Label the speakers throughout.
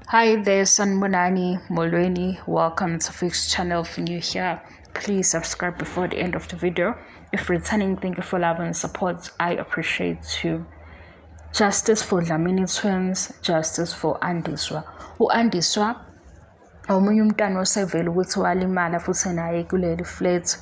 Speaker 1: Hi there, Sanbonani Molweni. Welcome to Fixed Channel. If you're new here, please subscribe before the end of the video. If returning, thank you for love and support. I appreciate you. Justice for Dlamini twins, justice for Andiswa. U-Andiswa omunye umntwana osevele ukuthi walimala futhi naye kuleli flat.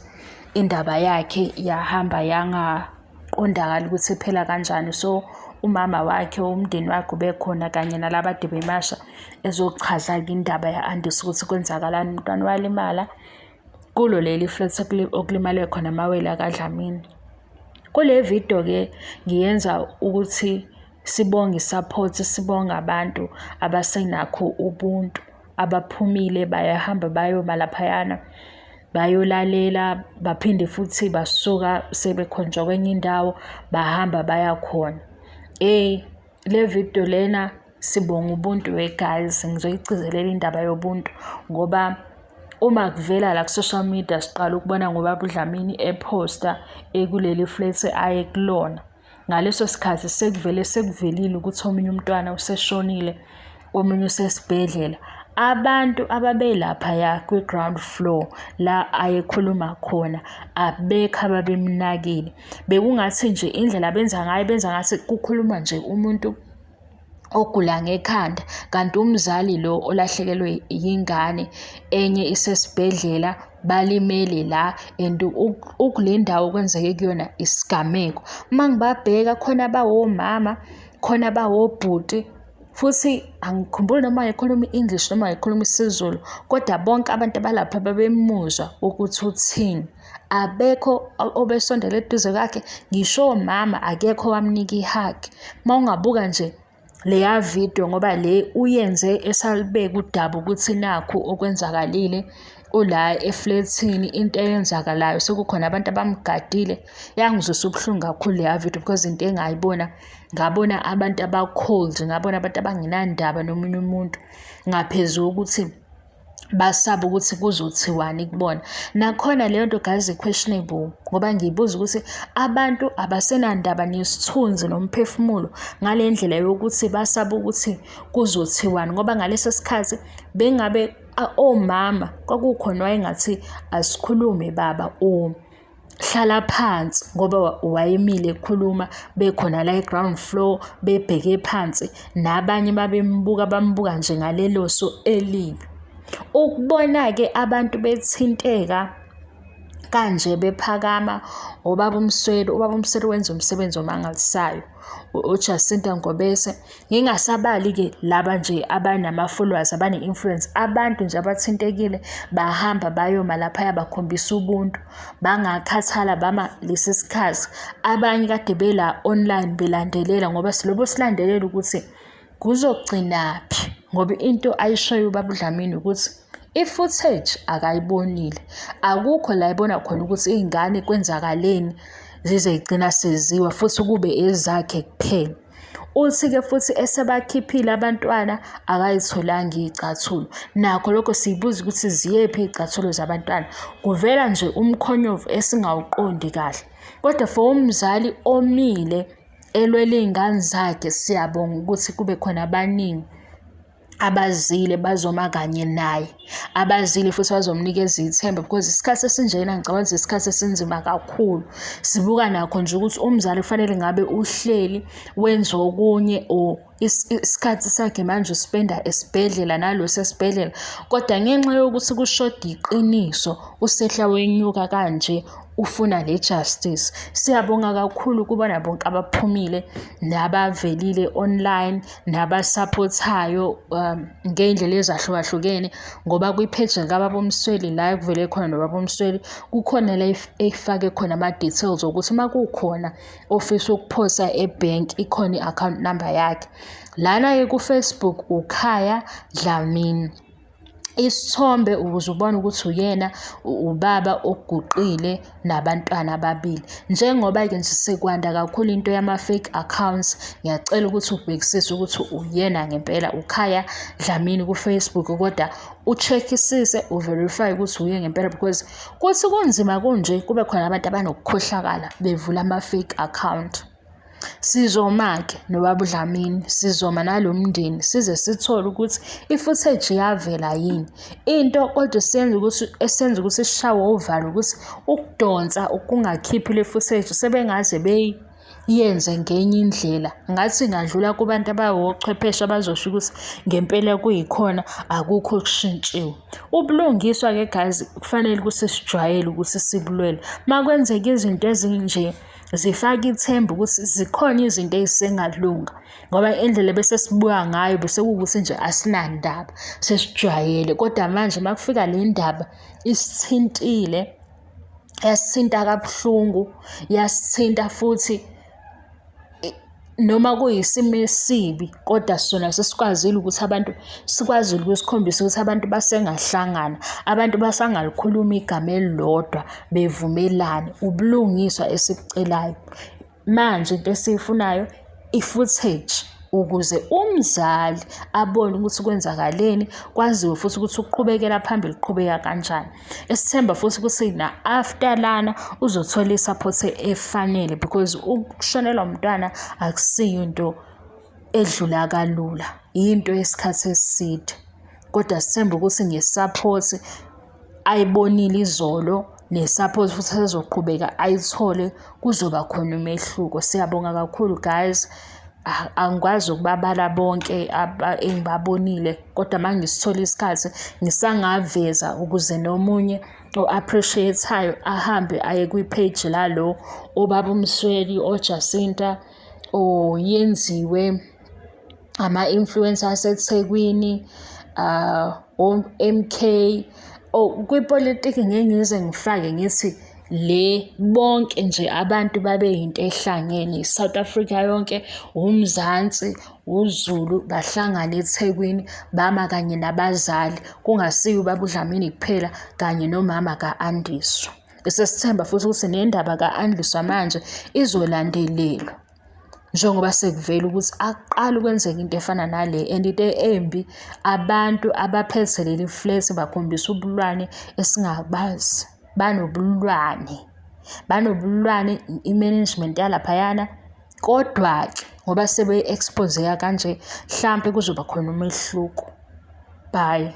Speaker 1: Indaba yakhe yahamba yangaqondakali ukuthi iphela kanjani. So umama wakhe, umndeni wakhe ubekhona kanye nalabade bemasha ezochaza-ke indaba ya-Andiswa ukuthi kwenzakalani. Umntwana walimala kulo leli flat okulimale khona amawele kaDlamini. Kule video-ke ngiyenza ukuthi sibonge support, sibonge abantu abasenakho ubuntu, abaphumile bayahamba bayoma laphayana bayolalela, baphinde futhi basuka sebekhonjwa kwenye indawo bahamba bayakhona. Le video lena sibonga ubuntu guys, ngizoyigcizelela indaba yobuntu ngoba uma kuvela la ku-social media siqala ukubona ngoba uDlamini eposta kuleli flat aye kulona. Ngaleso sikhathi sekuvelile ukuthi omunye umntwana useshonile, omunye usesibhedlela. Abantu ababelapha kwi-ground floor la ayekhuluma khona abekho ababemnakile. Bekungathi nje indlela benza ngathi kukhuluma nje umuntu ogula ngekhanda, kanti umzali lo olahlekelwe yingane enye isesibhedlela balimele la and ukule ndawo kwenzeke kuyona isigameko. Uma ngibabheka khona bawomama, khona bawobhuti, futhi angikhumbuli noma ekhuluma i-English noma ekhuluma isiZulu, kodwa bonke abantu abalapha babemuzwa ukuthi uthini. Abekho obesondela eduze kwakhe, ngisho omama akekho wamnika ihug. Uma ungabuka nje leya video ngoba le uyenze esalibeka udaba ukuthi nakho okwenzakalile ula eflatini, into eyenzakalayo sekukhona abantu abamgadile. Yangizwisa ubuhlungu kakhulu leya video because into engayibona, ngabona abantu aba-cold, ngabona abantu abangenandaba nomunye umuntu ngaphezulu ukuthi basaba ukuthi kuzothiwani kubona. Nakhona leyo nto guys questionable ngoba ngiyibuza ukuthi abantu abasenandaba nesithunzi nomphefumulo ngale ndlela yokuthi basaba ukuthi kuzothiwani, ngoba ngaleso sikhathi bengabe omama kwakukhona wayengathi asikhulume baba, hlala phansi, ngoba wayemile ekhuluma bekhona la e-ground floor bebheke phansi, nabanye bambuka nje ngalelo so elibi. Ukubona-ke abantu bethinteka kanje bephakama, ubaba uMsweli wenza umsebenzi omangalisayo, uJacinta Ngobese. Ngingasabali-ke laba nje abanama-followers, abane-influence, abantu nje abathintekile bahamba bayoma laphaya bakhombisa ubuntu, bangakhathala bama lesi sikhathi. Abanye kade bela online belandelela ngoba silobo silandelela ukuthi kuzogcinaphi, ngoba into ayishoyo ubaba uDlamini ukuthi i-footage akayibonile. Akukho la ibona khona ukuthi iy'ngane kwenzakaleni zize yigcina seziwa futhi kube ezakhe kuphela. Uthi-ke futhi esebakhiphile abantwana akayitholanga iy'cathulo. Nakho lokho siyibuza ukuthi ziyephi iy'cathulo zabantwana. Kuvela nje umkhonyovu esingawuqondi kahle, kodwa for umzali omile elwela iy'ngane zakhe siyabonga ukuthi kube khona abaningi abazile bazoma kanye naye, abazile futhi bazomnikeza ithemba because isikhathi esinjena ngicabanga ukuthi isikhathi esinzima kakhulu. Sibuka nakho nje ukuthi umzali kufanele ngabe uhleli wenza okunye or isikhathi sakhe manje uspenda esibhedlela nalo sesibhedlela, kodwa ngenxa yokuthi kushoda iqiniso usehla wenyuka kanje ufuna le justice. Siyabonga kakhulu kubona bonke abaphumile nabavelile online nabasupportayo ngey'ndlela ezahlukahlukene, ngoba kwi-page kababa uMsweli la kuvele khona nobaba uMsweli kukhona la efake khona ama-details ukuthi uma kukhona ofisa ukuphosa ebhenki ikhona i-account number yakhe. Lana-ke ku-Facebook uKhaya Dlamini. Isithombe ukuze ubone ukuthi uyena ubaba oguqile nabantwana ababili. Njengoba-ke nje sekwanda kakhulu into yama-fake accounts, ngiyacela ukuthi ubhekisise ukuthi uyena ngempela uKhaya Dlamini ku-Facebook, kodwa ucheckisise uverify ukuthi uye ngempela because kuthi kunzima kunje kube khona abantu abanokukhohlakala bevula ama-fake account. Sizoma-ke nobaba uDlamini, sizoma nalo mndeni size sithole ukuthi i-footage iyavela yini. Into kodwa esenza ukuthi sishawe uvalo ukuthi ukudonsa ukungakhiphi le footage sebengaze beyenze ngenye indlela. Ngathi ngadlula kubantu abawochwepheshe abazosho ukuthi ngempela kuyikhona akukho okushintshiwe. Ubulungiswa-ke guys kufanele ukuthi sijwayele ukuthi sibulwele. Makwenzeka izinto ezinje zifaka ithemba ukuthi zikhona izinto ezisengalunga ngoba indlela bese sibuka ngayo bese kuwukuthi nje asinandaba sesijwayele. Kodwa manje makufika le ndaba isithintile, yasithinta kabuhlungu, yasithinta futhi noma kuyisimo esibi, kodwa sona sesikwazile ukuthi abantu sikwazile ukusikhombisa ukuthi abantu basengahlangana, abantu basangalikhuluma igama elilodwa bevumelane. Ubulungiswa esikucelayo manje, into esiyifunayo i-footage ukuze umzali abone ukuthi kwenzakaleni, kwaziwe futhi ukuthi ukuqhubekela phambili kuqhubeka kanjani. Esithemba futhi ukuthi na after lana uzothola i-support efanele because ukushonelwa umntwana akusiyo into edlula kalula, into yesikhathi eside. Kodwa sithemba ukuthi nge-support ayibonile izolo ne-support futhi azoqhubeka ayithole kuzoba khona umehluko. Siyabonga kakhulu guys. Angikwazi ukubabala bonke engibabonile, kodwa manje ngisithola isikhathi ngisangaveza ukuze nomunye o-appreciate-ayo ahambe aye kwi-page lalo obaba uMsweli, oJacinta, oyenziwe ama-influencer aseThekwini, o-MK. Kwipolitiki ngeke ngize ngifake ngithi le bonke nje abantu babe yinto ehlangene, i-South Africa yonke, uMzansi, uZulu bahlangana eThekwini bama kanye nabazali, kungasiyo ubaba uDlamini kuphela kanye nomama ka-Andiswa. Sesithemba futhi ukuthi nendaba ka-Andiswa manje izolandelelwa njengoba sekuvela ukuthi aqala ukwenzeka into efana nale. And into embi, abantu abaphethe leli flat bakhombisa ubulwane esingabazi. Banobulwane i-management yalaphayana, kodwa-ke ngoba sebe-expose kanje, mhlampe kuzoba khona umehluko. Bye.